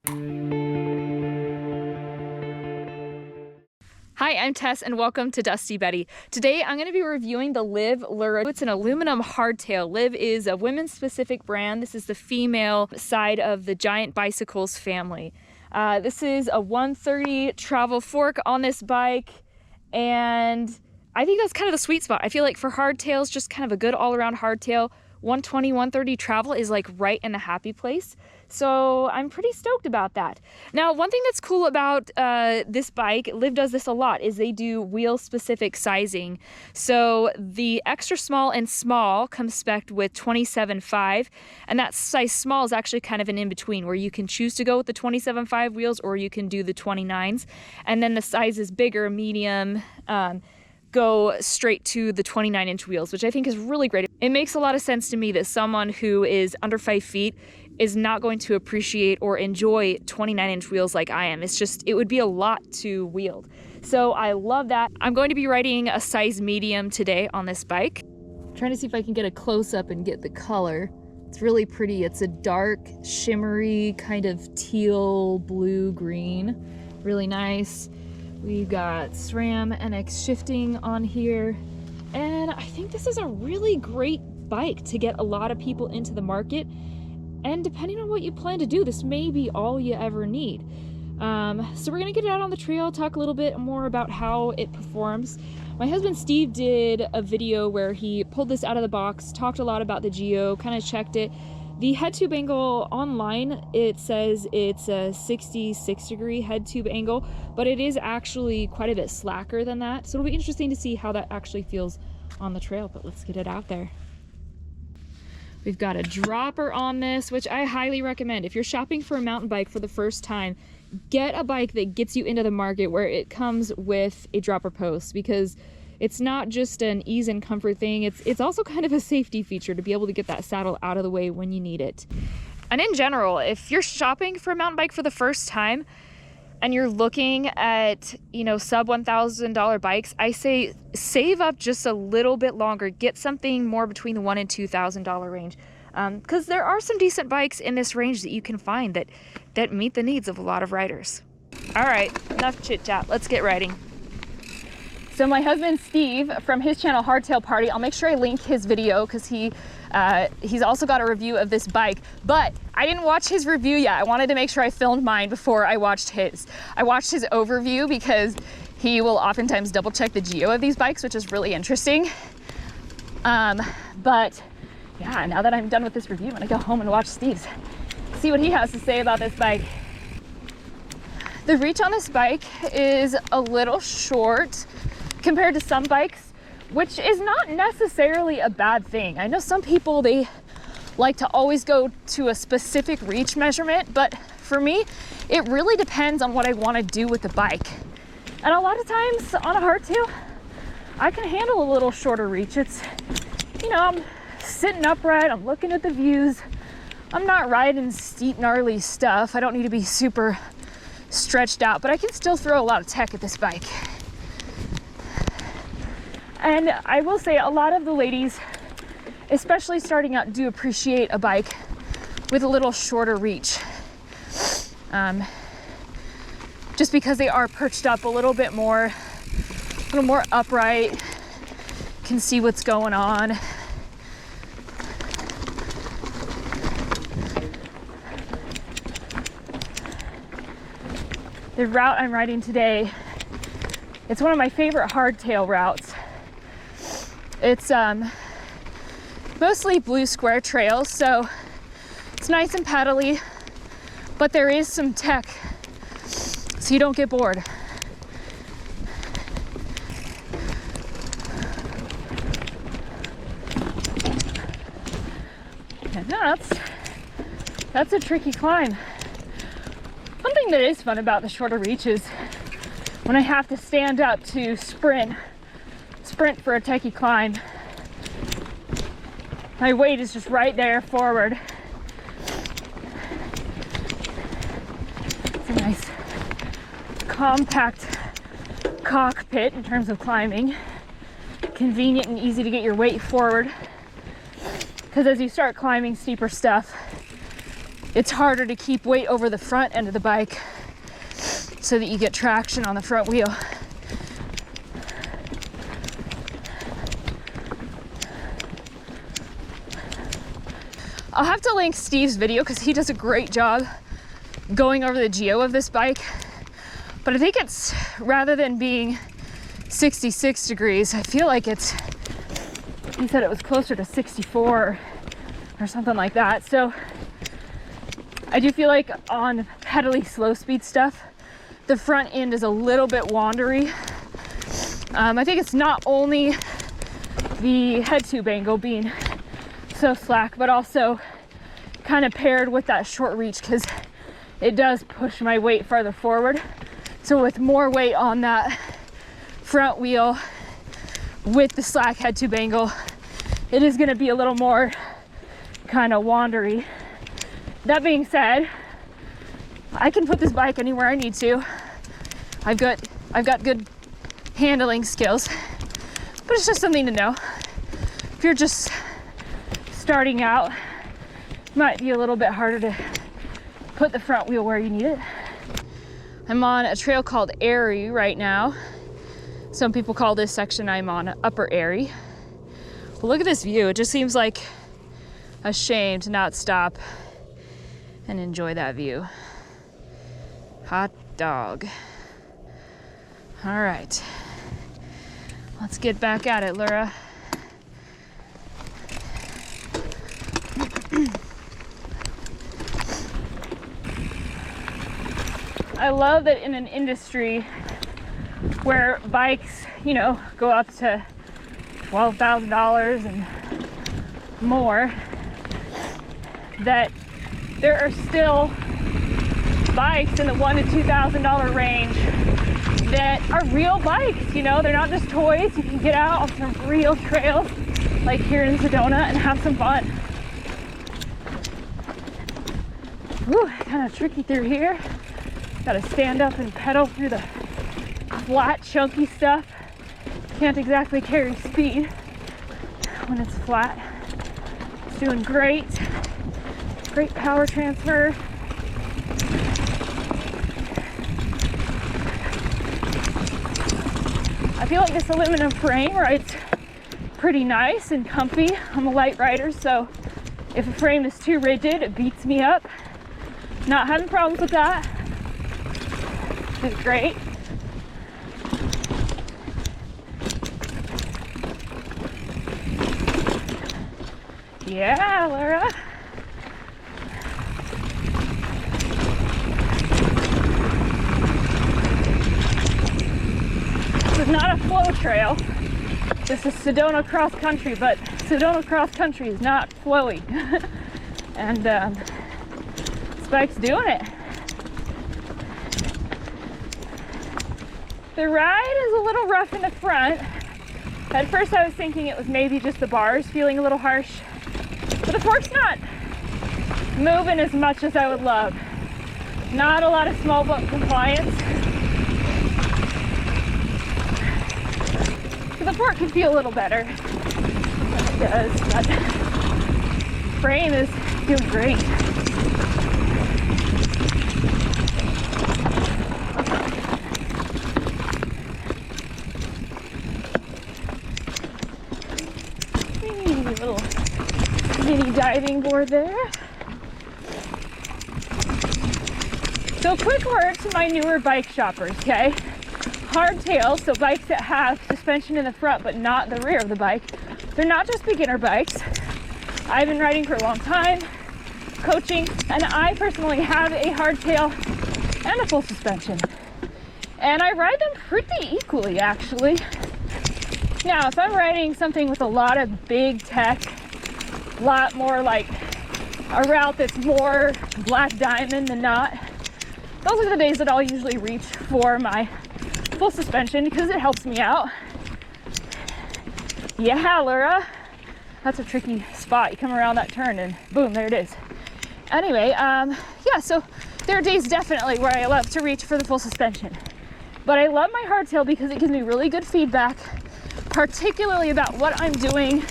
Hi, I'm Tess and welcome to Dusty Betty. Today I'm going to be reviewing the Liv Lurra. It's an aluminum hardtail. Liv is a women's specific brand. This is the female side of the Giant Bicycles family. This is a 130 travel fork on this bike, and I think that's kind of the sweet spot. I feel like for hardtails, just kind of a good all-around hardtail, 120, 130 travel is like right in a happy place. So I'm pretty stoked about that. Now, one thing that's cool about this bike, Liv does this a lot, is they do wheel specific sizing. So the extra small and small come spec'd with 27.5, and that size small is actually kind of an in-between where you can choose to go with the 27.5 wheels or you can do the 29s. And then the size is bigger, medium, go straight to the 29-inch wheels, which I think is really great. It makes a lot of sense to me that someone who is under 5 feet is not going to appreciate or enjoy 29-inch wheels like I am. It would be a lot to wield. So I love that. I'm going to be riding a size medium today on this bike. I'm trying to see if I can get a close-up and get the color. It's really pretty. It's a dark, shimmery, kind of teal, blue, green. Really nice. We've got SRAM NX shifting on here. And I think this is a really great bike to get a lot of people into the market. And depending on what you plan to do, this may be all you ever need. So we're gonna get it out on the trail, talk a little bit more about how it performs. My husband Steve did a video where he pulled this out of the box, talked a lot about the geo, kind of checked it. The head tube angle online, it says it's a 66-degree head tube angle, but it is actually quite a bit slacker than that. So it'll be interesting to see how that actually feels on the trail, but let's get it out there. We've got a dropper on this, which I highly recommend. If you're shopping for a mountain bike for the first time, get a bike that gets you into the market where it comes with a dropper post, because it's not just an ease and comfort thing. It's also kind of a safety feature to be able to get that saddle out of the way when you need it. And in general, if you're shopping for a mountain bike for the first time and you're looking at, sub $1,000 bikes, I say save up just a little bit longer. Get something more between the $1,000 and $2,000 range. Because there are some decent bikes in this range that you can find that meet the needs of a lot of riders. All right, enough chit chat. Let's get riding. So my husband Steve from his channel Hardtail Party, I'll make sure I link his video because he's also got a review of this bike, but I didn't watch his review yet. I wanted to make sure I filmed mine before I watched his. I watched his overview because he will oftentimes double check the geo of these bikes, which is really interesting. But yeah, now that I'm done with this review, I'm gonna go home and watch Steve's, see what he has to say about this bike. The reach on this bike is a little short compared to some bikes, which is not necessarily a bad thing. I know some people, they like to always go to a specific reach measurement, but for me, it really depends on what I want to do with the bike. And a lot of times on a hardtail, I can handle a little shorter reach. It's, I'm sitting upright, I'm looking at the views, I'm not riding steep, gnarly stuff. I don't need to be super stretched out, but I can still throw a lot of tech at this bike. And I will say a lot of the ladies, especially starting out, do appreciate a bike with a little shorter reach. Just because they are perched up a little bit more, a little more upright, can see what's going on. The route I'm riding today, it's one of my favorite hardtail routes. It's mostly blue square trails, so it's nice and pedally, but there is some tech, so you don't get bored. And that's a tricky climb. Something that is fun about the shorter reaches, when I have to stand up to sprint for a techie climb, my weight is just right there forward. It's a nice compact cockpit in terms of climbing. Convenient and easy to get your weight forward, because as you start climbing steeper stuff, it's harder to keep weight over the front end of the bike so that you get traction on the front wheel. I'll have to link Steve's video because he does a great job going over the geo of this bike. But I think it's, rather than being 66 degrees, I feel like it's, he said it was closer to 64 or something like that. So I do feel like on pedally slow speed stuff, the front end is a little bit wandery. I think it's not only the head tube angle being so slack, but also kind of paired with that short reach, because it does push my weight farther forward. So with more weight on that front wheel with the slack head tube angle, it is going to be a little more kind of wandery. That being said, I can put this bike anywhere I need to. I've got good handling skills, but it's just something to know. If you're just starting out, it might be a little bit harder to put the front wheel where you need it. I'm on a trail called Airy right now. Some people call this section I'm on Upper Airy. But look at this view. It just seems like a shame to not stop and enjoy that view. Hot dog. All right, let's get back at it, Lurra. I love that in an industry where bikes, you know, go up to $12,000 and more, that there are still bikes in the $1,000 to $2,000 range that are real bikes. You know, they're not just toys. You can get out on some real trails like here in Sedona and have some fun. Whew, kind of tricky through here. Gotta stand up and pedal through the flat, chunky stuff. Can't exactly carry speed when it's flat. It's doing great. Great power transfer. I feel like this aluminum frame rides pretty nice and comfy. I'm a light rider, so if a frame is too rigid, it beats me up. Not having problems with that. It's great. Yeah, Lurra. This is not a flow trail. This is Sedona cross country, but Sedona cross country is not flowy. And this bike's doing it. The ride is a little rough in the front. At first I was thinking it was maybe just the bars feeling a little harsh, but the fork's not moving as much as I would love. Not a lot of small boat compliance. So the fork could feel a little better than it does, but frame is doing great. Little mini diving board there. So quick word to my newer bike shoppers, okay? Hardtail, so bikes that have suspension in the front but not the rear of the bike. They're not just beginner bikes. I've been riding for a long time, coaching, and I personally have a hardtail and a full suspension. And I ride them pretty equally, actually. Now, if I'm riding something with a lot of big tech, a lot more like a route that's more black diamond than not, those are the days that I'll usually reach for my full suspension because it helps me out. Yeah, Lurra. That's a tricky spot. You come around that turn and boom, there it is. Anyway, yeah, so there are days definitely where I love to reach for the full suspension. But I love my hardtail because it gives me really good feedback, particularly about what I'm doing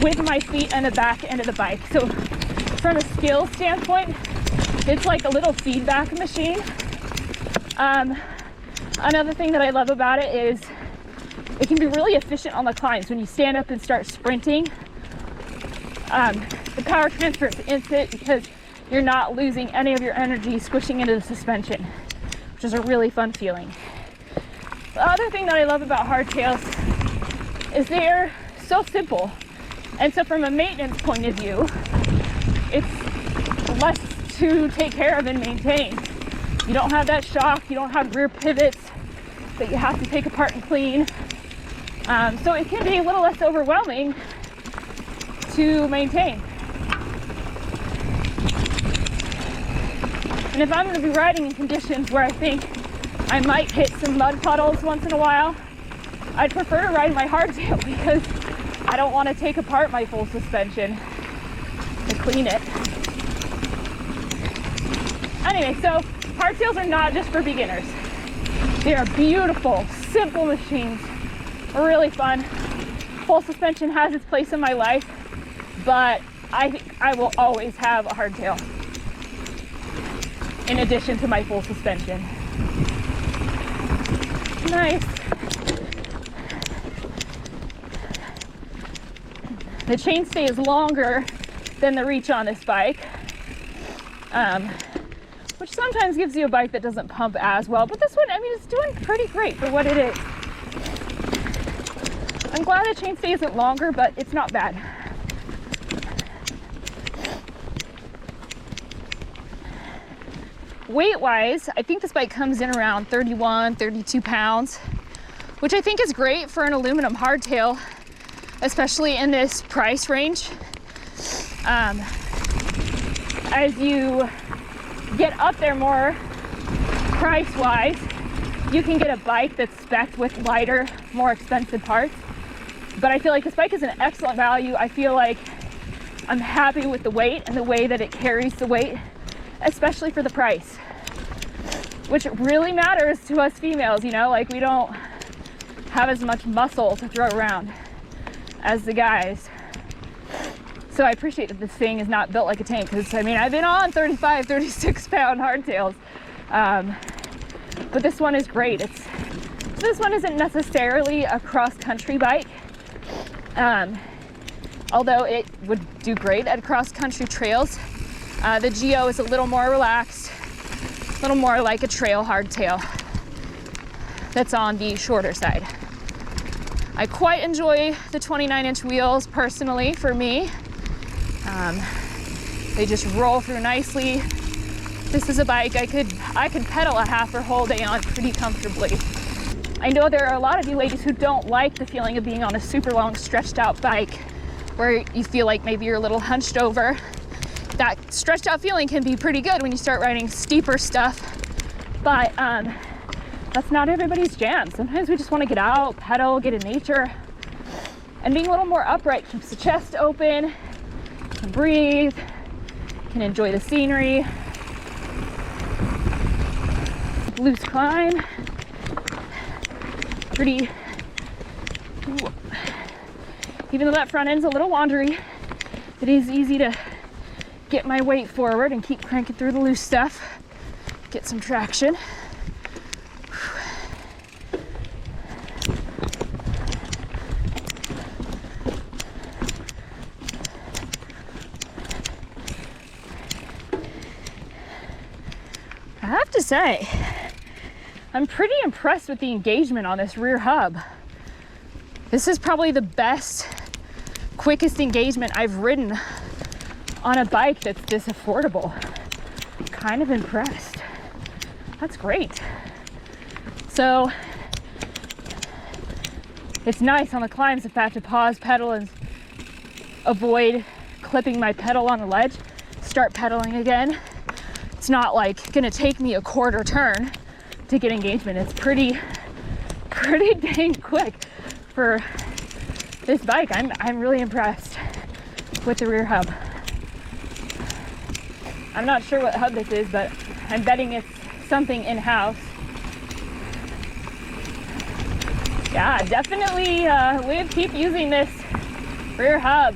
with my feet and the back end of the bike. So if from a skill standpoint, it's like a little feedback machine. Another thing that I love about it is it can be really efficient on the climbs. When you stand up and start sprinting, the power transfer is instant because you're not losing any of your energy squishing into the suspension, which is a really fun feeling. The other thing that I love about hardtails is they're so simple. And so from a maintenance point of view, it's less to take care of and maintain. You don't have that shock, you don't have rear pivots that you have to take apart and clean. So it can be a little less overwhelming to maintain. And if I'm going to be riding in conditions where I think I might hit some mud puddles once in a while, I'd prefer to ride my hardtail because I don't want to take apart my full suspension to clean it. Anyway, so hardtails are not just for beginners. They are beautiful, simple machines. Really fun. Full suspension has its place in my life, but I think I will always have a hardtail in addition to my full suspension. Nice. The chainstay is longer than the reach on this bike, which sometimes gives you a bike that doesn't pump as well, but this one, I mean, it's doing pretty great for what it is. I'm glad the chainstay isn't longer, but it's not bad. Weight-wise, I think this bike comes in around 31, 32 pounds, which I think is great for an aluminum hardtail, especially in this price range. As you get up there more price-wise, you can get a bike that's spec'd with lighter, more expensive parts. But I feel like this bike is an excellent value. I feel like I'm happy with the weight and the way that it carries the weight, especially for the price, which really matters to us females, you know, like we don't have as much muscle to throw around as the guys. So I appreciate that this thing is not built like a tank, because I mean, I've been on 35, 36 pound hardtails, but this one is great. This one isn't necessarily a cross-country bike, although it would do great at cross-country trails. The Geo is a little more relaxed, a little more like a trail hardtail that's on the shorter side. I quite enjoy the 29-inch wheels personally for me. They just roll through nicely. This is a bike I could pedal a half or whole day on pretty comfortably. I know there are a lot of you ladies who don't like the feeling of being on a super long stretched out bike where you feel like maybe you're a little hunched over. That stretched out feeling can be pretty good when you start riding steeper stuff, but that's not everybody's jam. Sometimes we just want to get out, pedal, get in nature, and being a little more upright keeps the chest open, can breathe, can enjoy the scenery. Loose climb, pretty. Ooh. Even though that front end's a little wandery, it is easy to get my weight forward and keep cranking through the loose stuff, get some traction. I have to say, I'm pretty impressed with the engagement on this rear hub. This is probably the best, quickest engagement I've ridden on a bike that's this affordable. I'm kind of impressed. That's great. So it's nice on the climbs if I have to pause, pedal, and avoid clipping my pedal on the ledge, start pedaling again. It's not like gonna take me a quarter turn to get engagement. It's pretty dang quick for this bike. I'm really impressed with the rear hub. I'm not sure what hub this is, but I'm betting it's something in-house. Yeah, definitely, Liv, keep using this rear hub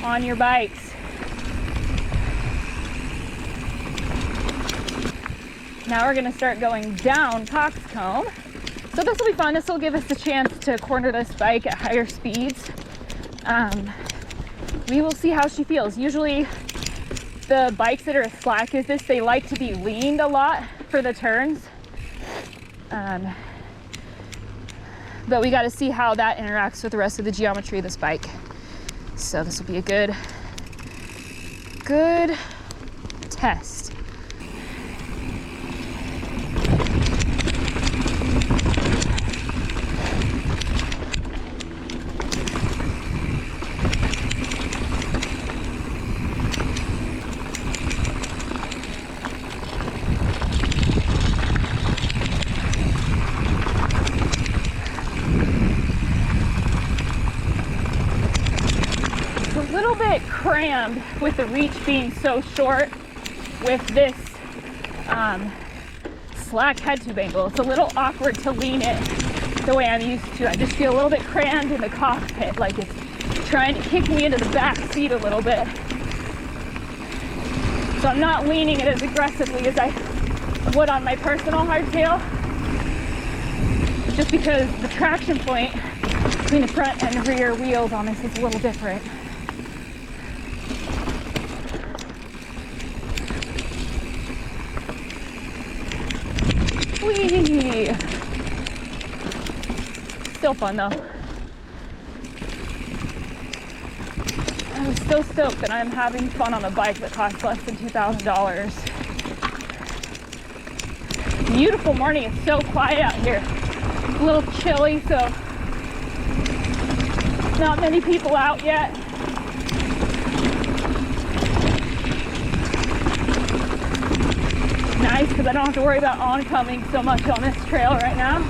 on your bikes. Now we're gonna start going down coxcomb. So this will be fun. This will give us the chance to corner this bike at higher speeds. We will see how she feels. Usually the bikes that are as slack as this, they like to be leaned a lot for the turns. But we got to see how that interacts with the rest of the geometry of this bike. So this will be a good test. Crammed with the reach being so short with this slack head tube angle. It's a little awkward to lean it the way I'm used to. I just feel a little bit crammed in the cockpit, like it's trying to kick me into the back seat a little bit. So I'm not leaning it as aggressively as I would on my personal hardtail, just because the traction point between the front and rear wheels on this is a little different. Whee! Still fun though. I'm so stoked that I'm having fun on a bike that costs less than $2,000. Beautiful morning. It's so quiet out here. It's a little chilly, so not many people out yet. Nice, because I don't have to worry about oncoming so much on this trail right now.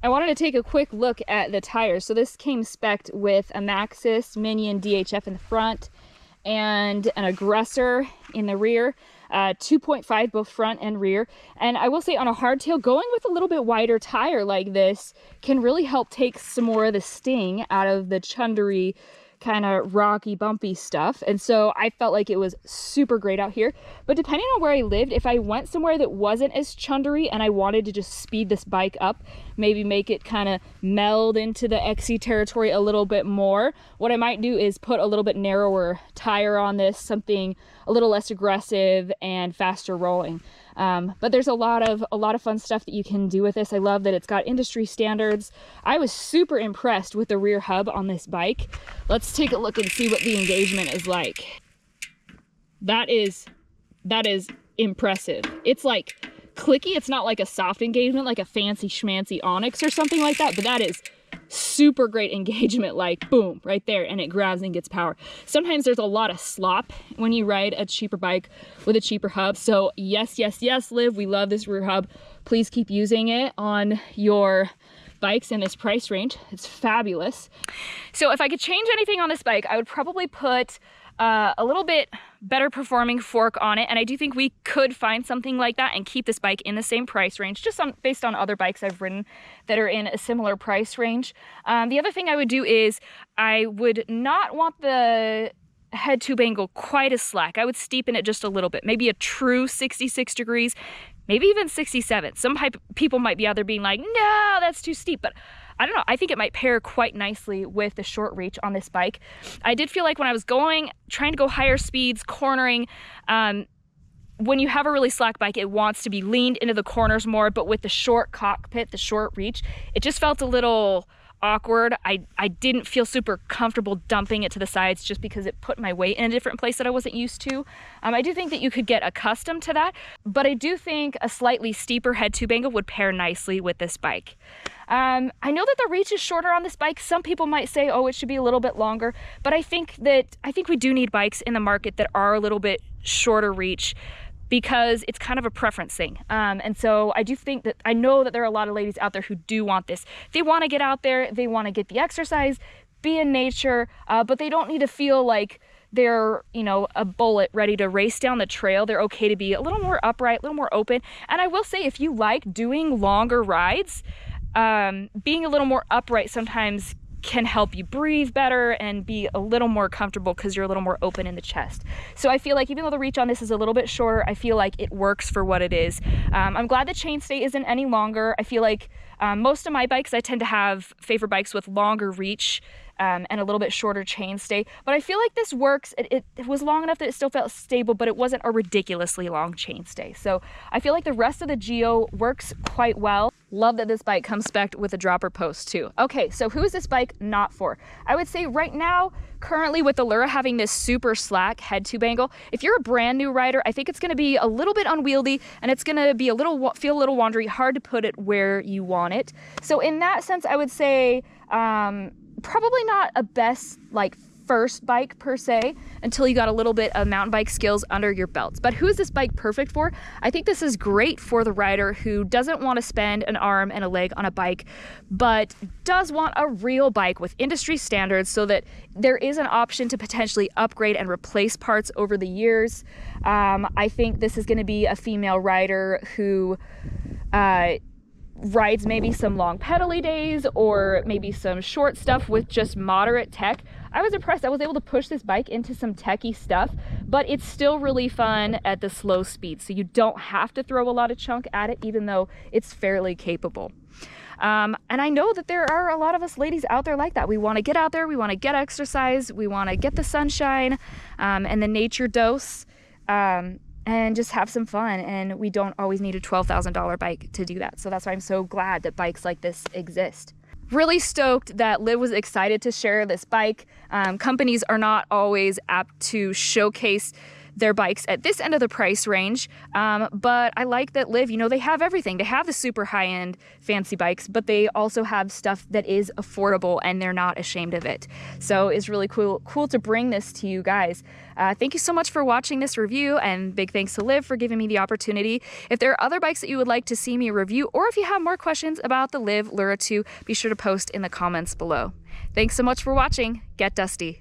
I wanted to take a quick look at the tires. So this came spec'd with a Maxxis Minion DHF in the front and an Aggressor in the rear, 2.5 both front and rear. And I will say, on a hardtail, going with a little bit wider tire like this can really help take some more of the sting out of the chundery kind of rocky, bumpy stuff. And so I felt like it was super great out here. But depending on where I lived, if I went somewhere that wasn't as chundery and I wanted to just speed this bike up, maybe make it kind of meld into the XC territory a little bit more, what I might do is put a little bit narrower tire on this, something a little less aggressive and faster rolling. But there's a lot of fun stuff that you can do with this. I love that it's got industry standards. I was super impressed with the rear hub on this bike. Let's take a look and see what the engagement is like. That is impressive. It's like clicky. It's not like a soft engagement like a fancy schmancy Onyx or something like that, but that is super great engagement, like boom, right there, and it grabs and gets power. Sometimes there's a lot of slop when you ride a cheaper bike with a cheaper hub. So yes, Liv, we love this rear hub. Please keep using it on your bikes in this price range. It's fabulous. So if I could change anything on this bike, I would probably put a little bit better performing fork on it, and I do think we could find something like that and keep this bike in the same price range, just based on other bikes I've ridden that are in a similar price range. The other thing I would do is I would not want the head tube angle quite as slack. I would steepen it just a little bit, maybe a true 66 degrees, maybe even 67. Some people might be out there being like, no, that's too steep, but I don't know, I think it might pair quite nicely with the short reach on this bike. I did feel like when I was trying to go higher speeds, cornering, when you have a really slack bike, it wants to be leaned into the corners more, but with the short cockpit, the short reach, it just felt a little awkward. I didn't feel super comfortable dumping it to the sides just because it put my weight in a different place that I wasn't used to. I do think that you could get accustomed to that, but I do think a slightly steeper head tube angle would pair nicely with this bike. I know that the reach is shorter on this bike. Some people might say, oh, it should be a little bit longer, but I think we do need bikes in the market that are a little bit shorter reach, because it's kind of a preference thing. And so I do think that, I know that there are a lot of ladies out there who do want this. They want to get out there, they want to get the exercise, be in nature, but they don't need to feel like they're, you know, a bullet ready to race down the trail. They're okay to be a little more upright, a little more open. And I will say, if you like doing longer rides, being a little more upright sometimes can help you breathe better and be a little more comfortable because you're a little more open in the chest. So I feel like even though the reach on this is a little bit shorter, I feel like it works for what it is. I'm glad the chainstay isn't any longer. I feel like most of my bikes, I tend to favor bikes with longer reach and a little bit shorter chainstay, but I feel like this works. It was long enough that it still felt stable, but it wasn't a ridiculously long chainstay. So I feel like the rest of the Geo works quite well. Love that this bike comes spec'd with a dropper post too. Okay, so who is this bike not for? I would say right now, currently with the Lurra having this super slack head tube angle, if you're a brand new rider, I think it's gonna be a little bit unwieldy and it's gonna be feel a little wandery, hard to put it where you want it. So in that sense, I would say probably not a best like first bike per se until you got a little bit of mountain bike skills under your belts. But who is this bike perfect for? I think this is great for the rider who doesn't want to spend an arm and a leg on a bike, but does want a real bike with industry standards so that there is an option to potentially upgrade and replace parts over the years. I think this is going to be a female rider who rides maybe some long pedally days or maybe some short stuff with just moderate tech. I was impressed. I was able to push this bike into some techie stuff, but it's still really fun at the slow speed. So you don't have to throw a lot of chunk at it, even though it's fairly capable. And I know that there are a lot of us ladies out there like that. We want to get out there, we want to get exercise, we want to get the sunshine and the nature dose. And just have some fun, and we don't always need a $12,000 bike to do that. So that's why I'm so glad that bikes like this exist. Really stoked that Liv was excited to share this bike. Companies are not always apt to showcase their bikes at this end of the price range, but I like that Liv, you know, they have everything. They have the super high-end fancy bikes, but they also have stuff that is affordable and they're not ashamed of it. So it's really cool to bring this to you guys. Thank you so much for watching this review, and big thanks to Liv for giving me the opportunity. If there are other bikes that you would like to see me review, or if you have more questions about the Liv Lurra 2, be sure to post in the comments below. Thanks so much for watching. Get dusty.